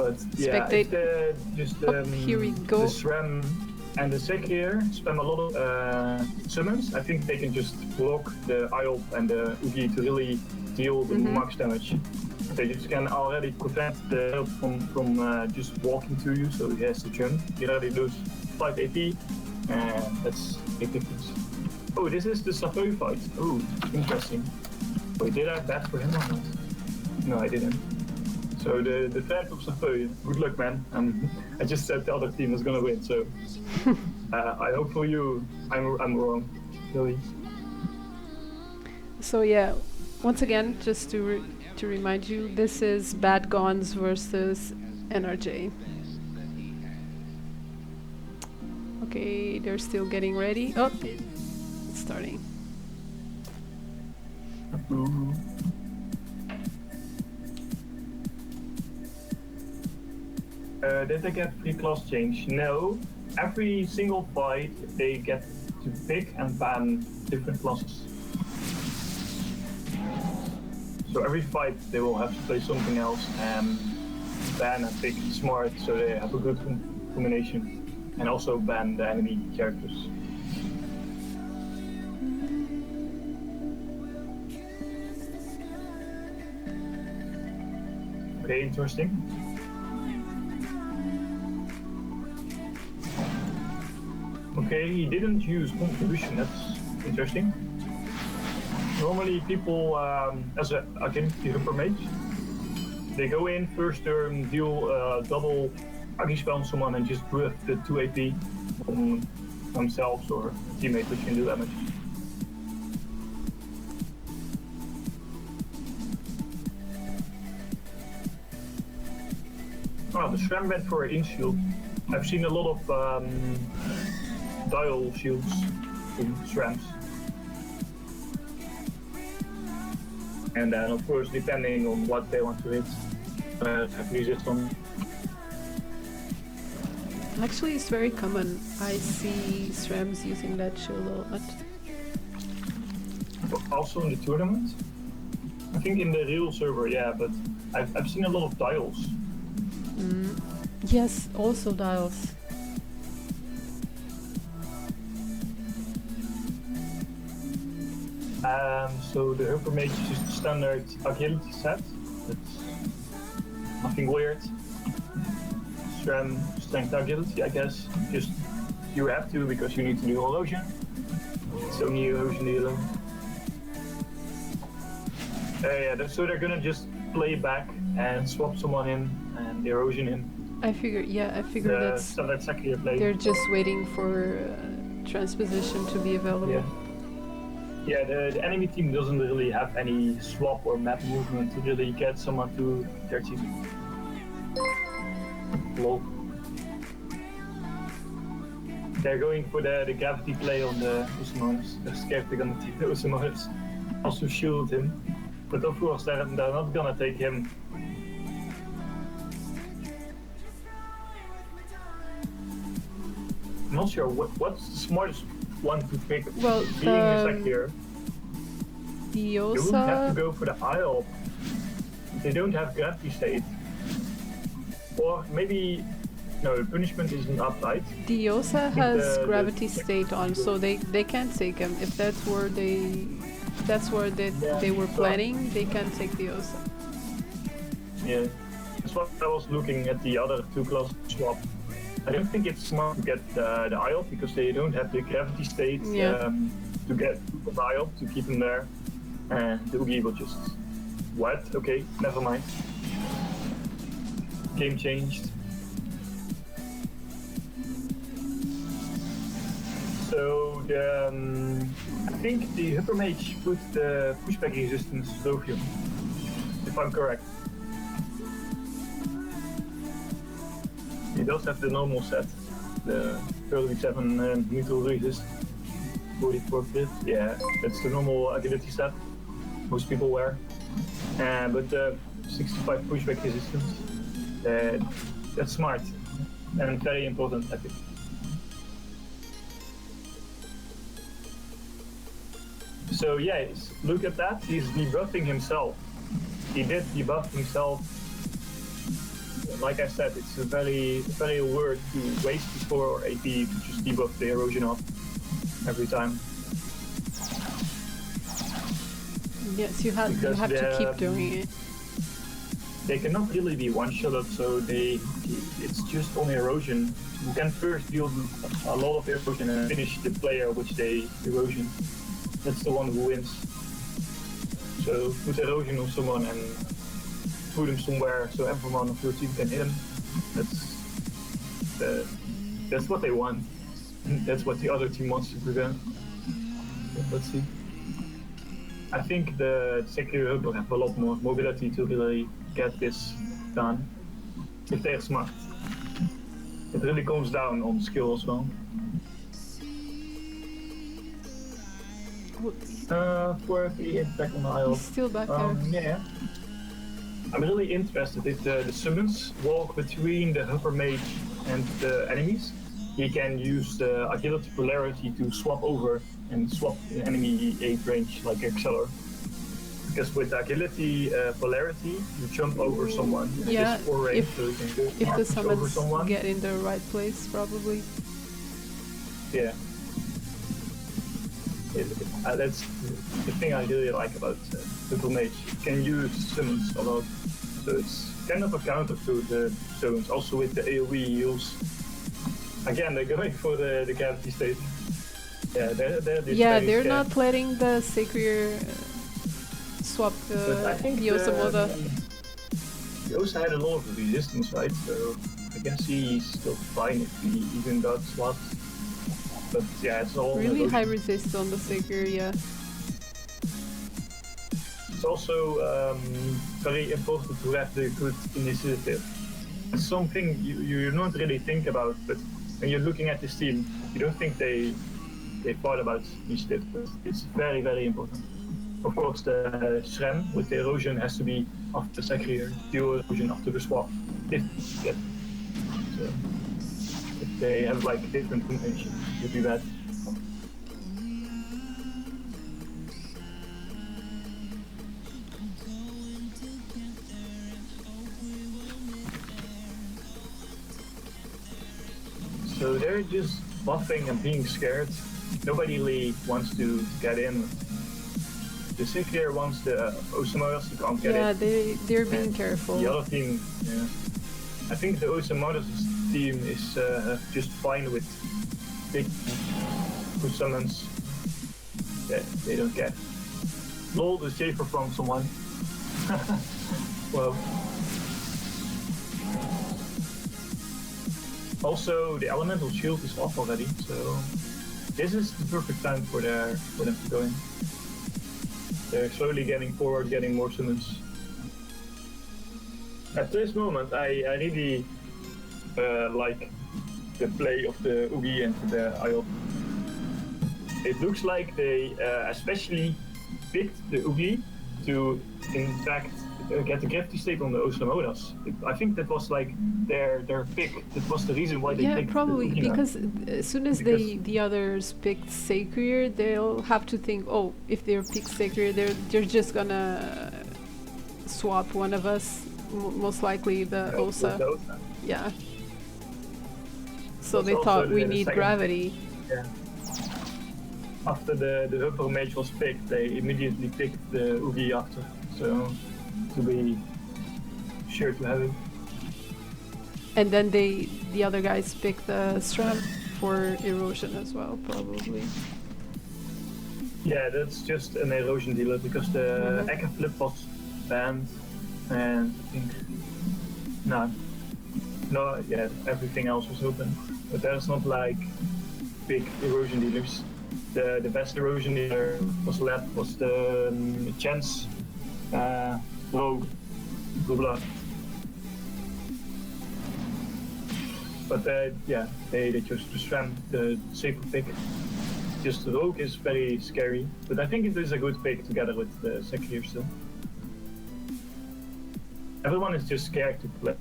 But yeah, Spectate. Just Here we go. The SRAM and the SEC here spam a lot of summons. I think they can just block the IOP and the Ugi to really deal the max damage. They just can already prevent the help from just walking to you, so he has to jump. He already lose 5 AP, and that's a big difference. Oh, this is the Safeu fight. Oh, interesting. Wait, did I bet for him or not? No, I didn't. So the threat of Safeu, good luck, man. I just said the other team was gonna win, so I hope for you I'm wrong, really. So yeah, once again, just to remind you, this is Bad Gones versus NRJ. Okay, they're still getting ready. Oh, it's starting. Did they get free class change? No. Every single fight they get to pick and ban different classes. So every fight they will have to play something else and ban and pick smart, so they have a good combination. And also ban the enemy characters. Okay, interesting. Okay, he didn't use contribution, that's interesting. Normally people, as a identity hyper mage, they go in first turn, deal double Agi spell on someone and just buff the 2 AP on themselves or a teammate which can do damage. Oh, the SRAM went for an in shield. I've seen a lot of dial shields in SRAMs. And then of course, depending on what they want to hit, have resist on. Actually, it's very common. I see SRAMs using that shield a lot. Also in the tournament? I think in the real server, yeah, but I've seen a lot of dials. Yes, also dials. So the Hyper Mage is just the standard agility set. It's nothing weird. SRAM, strength agility, I guess. Just you have to because you need to do erosion. It's only erosion dealer. Yeah, so they're gonna just play back and swap someone in and erosion in. I figure that's exactly a play. They're just waiting for transposition to be available. Yeah, the enemy team doesn't really have any swap or map movement to really get someone to their team. Lol. They're going for the gravity play on the Usamonis. They're scared they're gonna take the Usamonis. Also shield him. But of course they're not gonna take him. I'm not sure what's the smartest one to pick. Well, being a sec here. Diosa. You wouldn't have to go for the Isle. They don't have gravity state. Or maybe no, the punishment isn't up, right? Diosa has gravity state on, so they can't take him. If that's where they were planning, they can take Diosa. Yeah, that's what I was looking at the other two class swap. I don't think it's smart to get the IOP because they don't have the gravity state to get the IOP to keep him there. And the Ugi will just... What? Okay, never mind. Game changed. So I think the Hyper Mage put the pushback resistance Sophium, if I'm correct. He does have the normal set, the 37 neutral resist, 44 crit. Yeah, that's the normal agility set most people wear. But 65 pushback resistance, that's smart and very important, I think. So yeah, look at that, he's debuffing himself. He did debuff himself like I said, it's a very worth to waste the score or AP to just debuff the erosion off every time. Yes, you have to keep doing it. They cannot really be one-shotted, so it's just on erosion. You can first deal a lot of erosion and finish the player which they erosion. That's the one who wins. So put erosion on someone and put him somewhere so everyone of your team can hit him. That's what they want. That's what the other team wants to prevent. So let's see. I think the secure will have a lot more mobility to really get this done if they're smart. It really comes down on skill as well. For the attack on the isle. He's still back there. Yeah. I'm really interested if the summons walk between the upper mage and the enemies. He can use the agility polarity to swap over and swap the enemy aid range like XNR. Because with agility polarity, you jump over someone. Yeah, range, if, so you can go if the summons someone. get in the right place, probably. Yeah. That's the thing I really like about Little Mage. You can use summons a lot. So it's kind of a counter to the summons. Also with the AoE heals. Again, they're going for the gravity state. Yeah, they're not letting the Sacred swap the Osamoda. He also had a lot of resistance, right? So I guess he's still fine if he even got swapped. But yeah, it's all really high resist on the Sacred, yeah. It's also very important to have the good initiative. It's something you don't really think about, but when you're looking at this team, you don't think they thought about initiative, but it's very important. Of course, the Shrem with the erosion has to be after the Sacred, dual erosion after the swap. If they have like different combinations, it would be bad. So they're just buffing and being scared. Nobody really wants to get in. The Sacred wants the Osamodas, you can't get it. Yeah, they're being careful. The other team, yeah. I think the Osamodas team is just fine with big good summons that they don't get. Lol, the Schaefer from someone. Well. Also, the elemental shield is off already, so this is the perfect time for them to go in. They're slowly getting forward, getting more summons. At this moment, I really like the play of the Oogie and the Ayot. It looks like they especially picked the Oogie to, in fact, get the gravity state on the Osamodas. I think that was like their pick. That was the reason why they picked. Yeah, probably the because as soon as the others picked Sacred, they'll have to think, oh, if they're picked Sacred, they're just gonna swap one of us, most likely the Osa. Yeah. So they thought we need gravity. Yeah. After the upper mage was picked, they immediately picked the Oogie after. So to be sure to have it. And then the other guys picked the Stram for erosion as well, probably. Yeah, that's just an erosion dealer because the Echo Flip was banned, and I think everything else was open. But there's not like big erosion dealers. The best erosion dealer was left was the Chance Rogue Blue Blood. But they chose to Stram, the safer pick. Just the Rogue is very scary, but I think it is a good pick together with the Sacred still. Everyone is just scared to play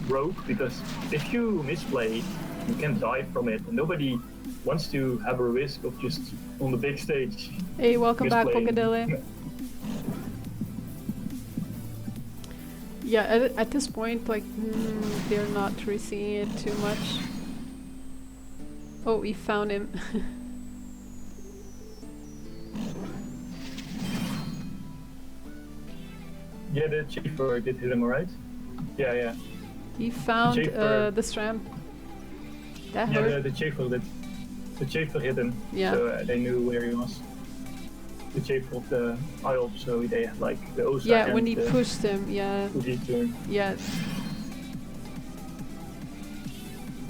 Rogue because if you misplay, you can die from it, and nobody wants to have a risk of just on the big stage. Hey, welcome back, Pocadilly. Yeah, at this point, like, they're not risking it too much. Oh, we found him. Yeah, the Chafer did hit him, right? Yeah, yeah. He found the SRAM. That hurt. Yeah, the Chafer did. The Chafer hit him, Yeah. so they knew where he was. The Chafer of the IOP, so they had like the OSA. Yeah, when he pushed him, yeah. Yeah.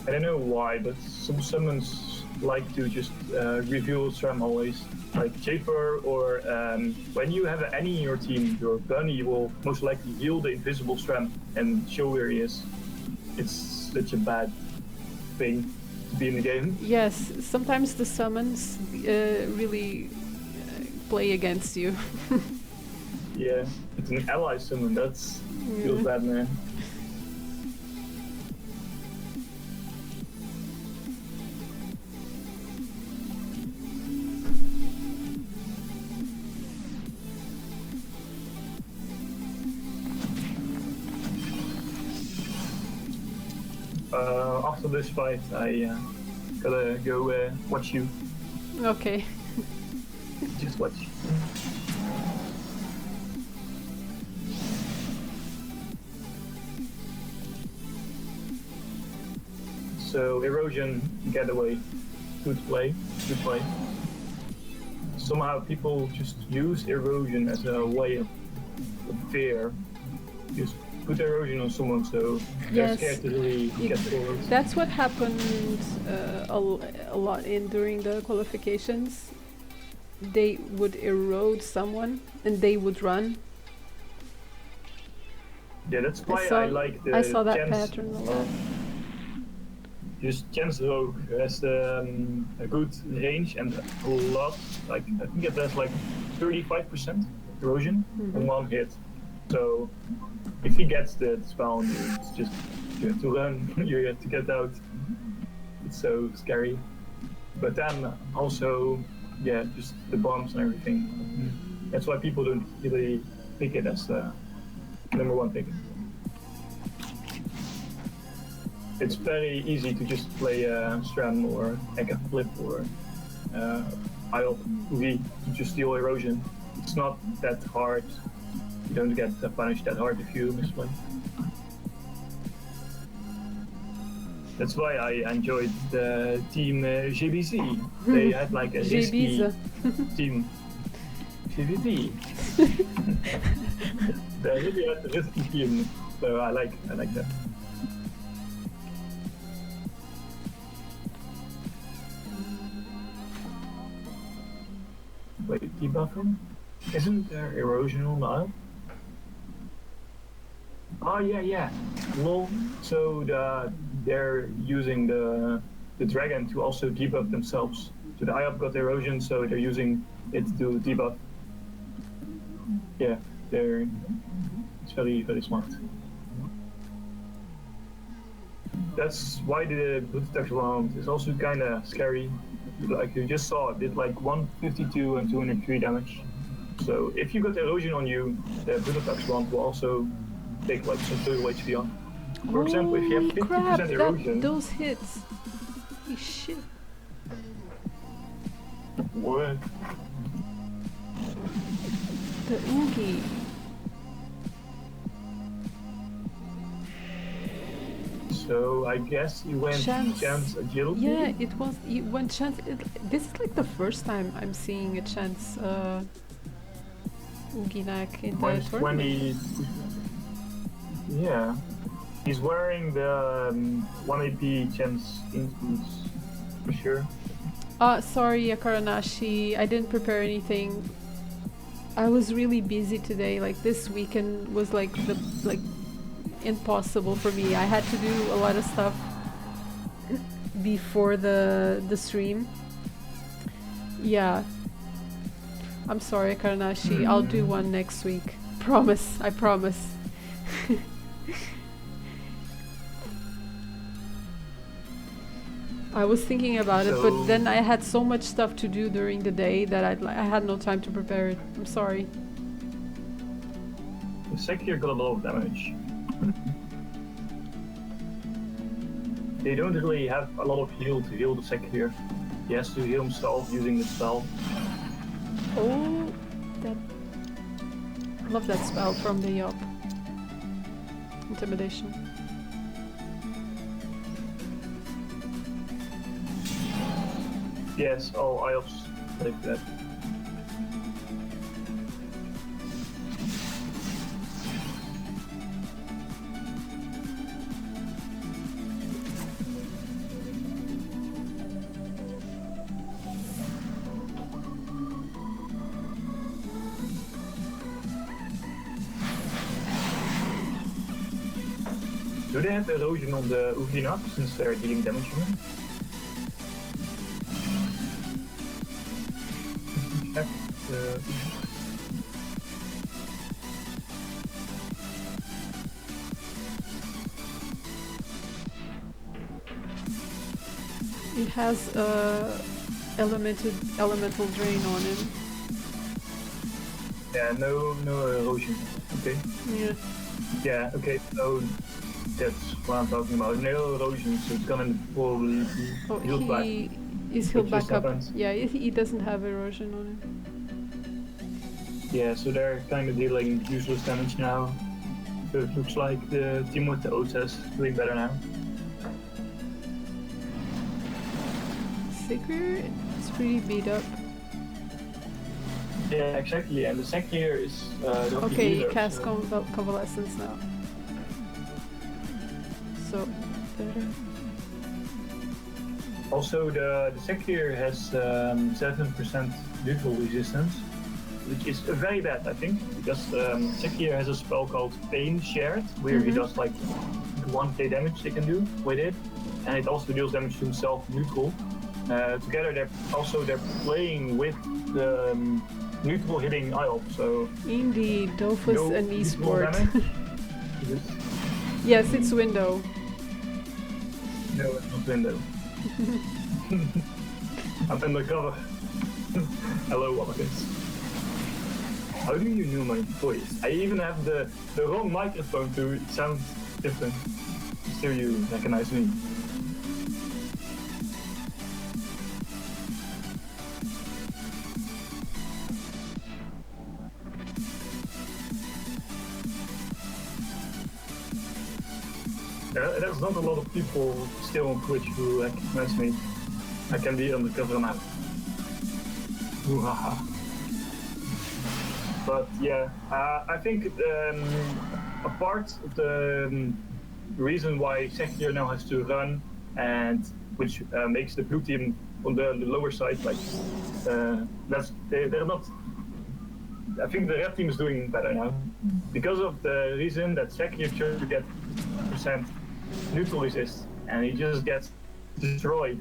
I don't know why, but some summons like to just reveal SRAM always. Like Chafer, or when you have any in your team, your bunny will most likely heal the invisible SRAM and show where he is. It's such a bad thing to be in the game. Yes, sometimes the summons really play against you. Yeah, it's an ally summon, that's feels bad, man. After this fight, I gotta go watch you. Okay. Just watch. So erosion, getaway, good play. Somehow people just use erosion as a way of fear. Just put erosion on someone, so they're scared to really get forward. That's what happened a lot during the qualifications. They would erode someone and they would run. Yeah, that's why I like the I saw that chance, pattern a lot. Just chance rogue has a good range and a lot, like I think it has like 35% erosion on one hit. So if he gets the spell, it's just you have to run, you have to get out. It's so scary. But then also, yeah, just the bombs and everything. That's why people don't really pick it as the #1 pick. It's very easy to just play SRAM or Eka Flip or IOP UV to just steal erosion. It's not that hard. You don't get punished that hard if you misplay. That's why I enjoyed the team GBZ. They had like a risky team. GBZ. They really had a risky team, so I like that. Wait, debuffing? Isn't there erosion on the isle? Oh yeah. Lol. So they're using the dragon to also debuff themselves. So the IOP got erosion, so they're using it to debuff. Yeah, it's very, very smart. That's why the Bluetooth round is also kind of scary. Like you just saw, it did like 152 and 203 damage. So if you got erosion on you, the Bluetooth round will also take like some total HP on. For example, if you have 50% erosion... those hits! Holy shit! What? The Oogie! So I guess you went chance agility? Yeah, it went chance. This is like the first time I'm seeing a chance Oogie-Nak in the tournament. Yeah. He's wearing the 1 AP chance increase, for sure. Sorry, Akaranashi, I didn't prepare anything. I was really busy today. Like this weekend was like impossible for me. I had to do a lot of stuff before the stream. Yeah. I'm sorry, Akaranashi. I'll do one next week. Promise. I promise. I was thinking about it, but then I had so much stuff to do during the day that I had no time to prepare it. I'm sorry. sec here got a lot of damage. They don't really have a lot of heal to heal the sec here. He has to heal himself using the spell. Oh, that... I love that spell from the up. Intimidation. Yes, all IOPs like that. Do they have erosion on the Ugina since they're dealing damage to him? Check the... It has elemental drain on him. Yeah, no erosion. Okay. Yeah. Yeah, okay, so that's what I'm talking about. No erosion, so it's gonna probably be healed back. He is healed back up. Happens. Yeah, he doesn't have erosion on him. Yeah, so they're kind of dealing useless damage now. So it looks like the team with the OTS is doing better now. Sigrid is pretty beat up. Yeah, exactly, and the sec here is the Okay, healer, he casts so... convalescence now. So, better. Also, the sec here has 7% neutral resistance, which is very bad, I think, because sec here has a spell called Pain Shared, where he does like 1k damage they can do with it, and it also deals damage to himself neutral. Together, they're playing with the neutral hitting IOP, so... Indeed, Dofus no an esport. Yes. Yes, it's window. No, it's not window. I'm undercover. Hello, Wallace. How do you know my voice? I even have the wrong microphone to sound different. Still you recognize me. There's not a lot of people still on Twitch who recognize me. I can be undercover now. Ooh-ha-ha. But yeah, I think a part of the reason why Sekir now has to run, and which makes the blue team on the lower side like they're not. I think the red team is doing better now because of the reason that Sekir chose to get percent neutral resist, and he just gets destroyed.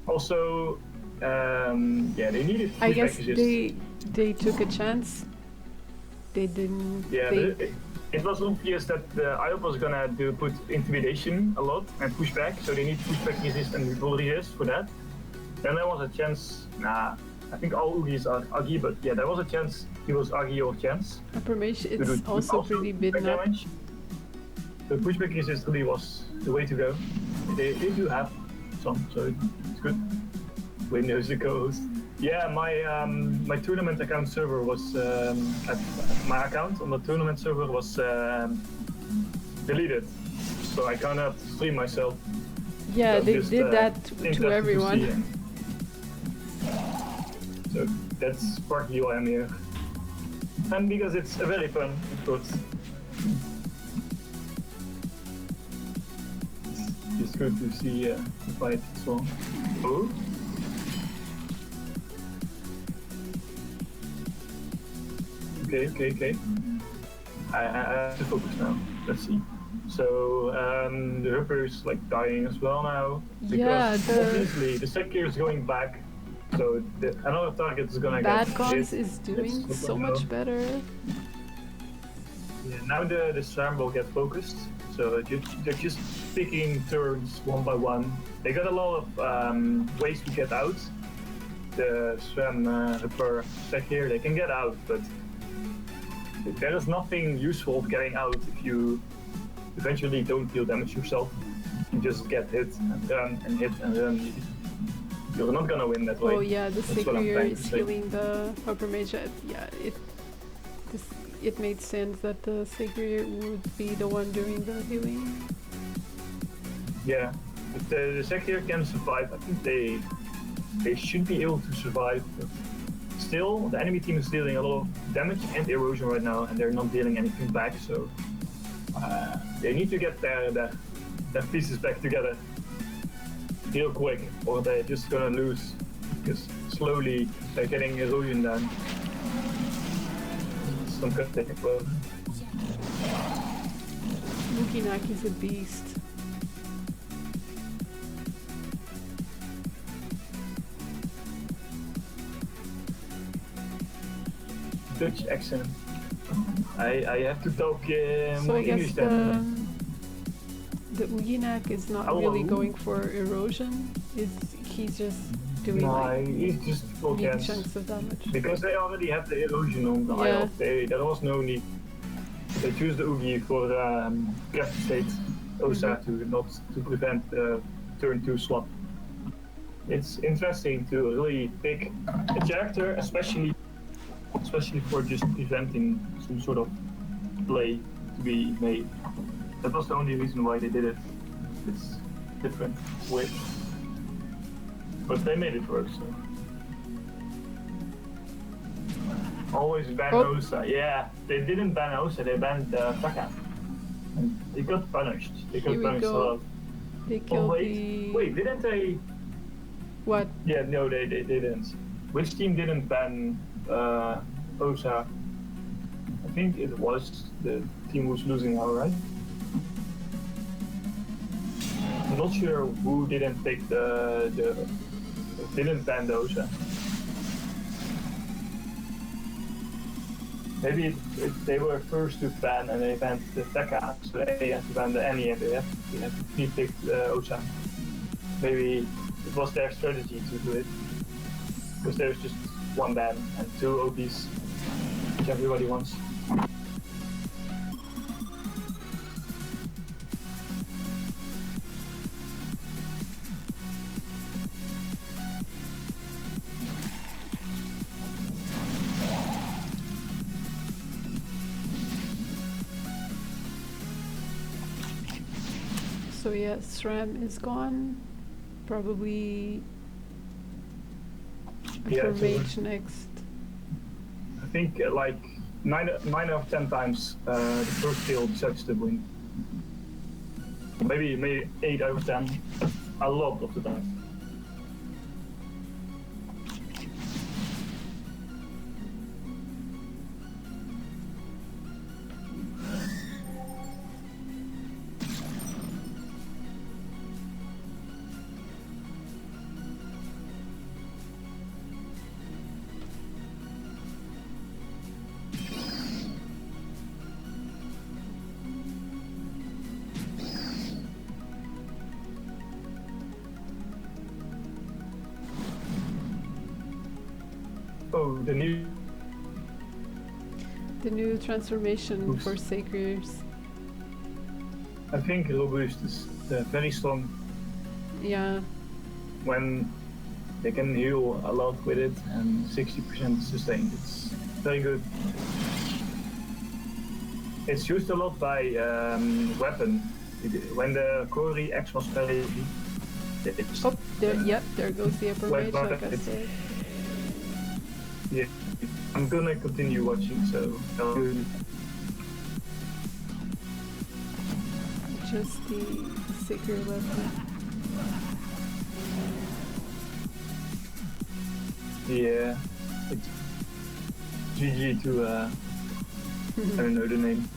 Also, yeah, they needed. I guess they took a chance. They didn't. Yeah, it was obvious that the IOP was gonna put intimidation a lot and pushback, so they need pushback resist and neutral resist for that. Then there was a chance. Nah, I think all Ugis are Agi, but yeah, there was a chance he was Agi or chance. Affirmation, it's also pretty beaten up. The pushback resist really was the way to go. They do have some, so it's good. Windows the co-host. Yeah, my tournament account server was my account on the tournament server was deleted, so I cannot stream myself. Yeah, so they just, did that to everyone. So that's partly why I'm here, and because it's very fun, of course. It's good to see the fight as well. Oh. Okay. I have to focus now. Let's see. So the Ripper is like dying as well now. Because obviously the Sekir is going back. So another target is gonna get GONES is doing so much better. Yeah, now the SRAM will get focused. So they're just picking turns one by one. They got a lot of ways to get out. The SRAM Ripper Sekir, they can get out, but there is nothing useful of getting out if you eventually don't deal damage yourself. You just get hit and run and hit and run. You're not gonna win that way. Oh yeah, the That's what I'm Seeker trying to is say. healing the Hyper Mage. Yeah, it made sense that the Seeker would be the one doing the healing. Yeah, if the Seeker can survive, I think they should be able to survive. But still, the enemy team is dealing a lot of damage and erosion right now, and they're not dealing anything back. So they need to get their pieces back together real quick, or they're just gonna lose. Because slowly they're getting erosion down. Some good technical. Mukinak is a beast. Dutch accent. I have to talk So more I guess English then. the Uginak is not really going for erosion. He's just doing like he's just full big chance. chunks of damage. Because they already have the erosion on the high up. There was no need. They choose the Oogie for craft state OSA to prevent the turn 2 swap. It's interesting to really pick a character, especially for just preventing some sort of play to be made. That was the only reason why they did it. It's different way. But they made it work, so. Always ban OSA. Yeah, they didn't ban OSA, they banned Taka. And they got punished. They got punished a lot. They killed Wait, didn't they? What? Yeah, no, they didn't. Which team didn't ban OSA? I think it was the team who's losing now, right? I'm not sure who didn't pick didn't ban the OSA. Maybe they were first to ban and they banned the Tekka, so they had to ban the Annie and they had to pre-pick the OSA. Maybe it was their strategy to do it, because there's just one ban and 2 OPs, which everybody wants. So yeah, SRAM is gone. Probably Mage next. I think like 9 out of 10 times the first kill deserves to win. Maybe 8 out of 10. A lot of the time. Oh, the new transformation for Sakers. I think Robust is very strong. Yeah. When they can heal a lot with it and 60% sustained, it's very good. It's used a lot by weapon. When the Cory X was very oh, there goes the upper mage, like I said. Yeah, I'm gonna continue watching, so just the Seeker left. Yeah, it's GG to I don't know the name,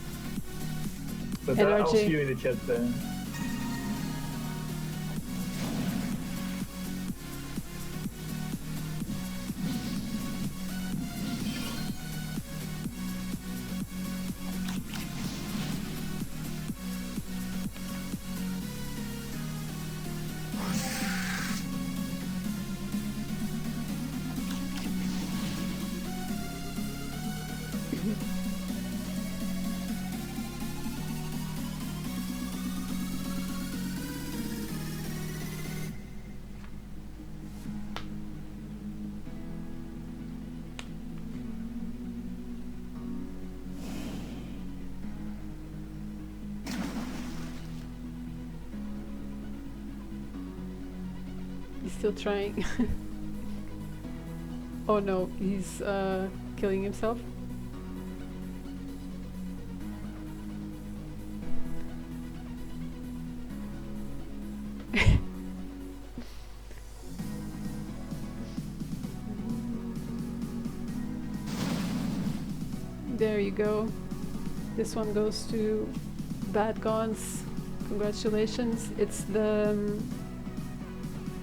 but I'll see you in the chat. He's still trying. Oh no, he's killing himself. There you go. This one goes to Bad Gones. Congratulations. It's the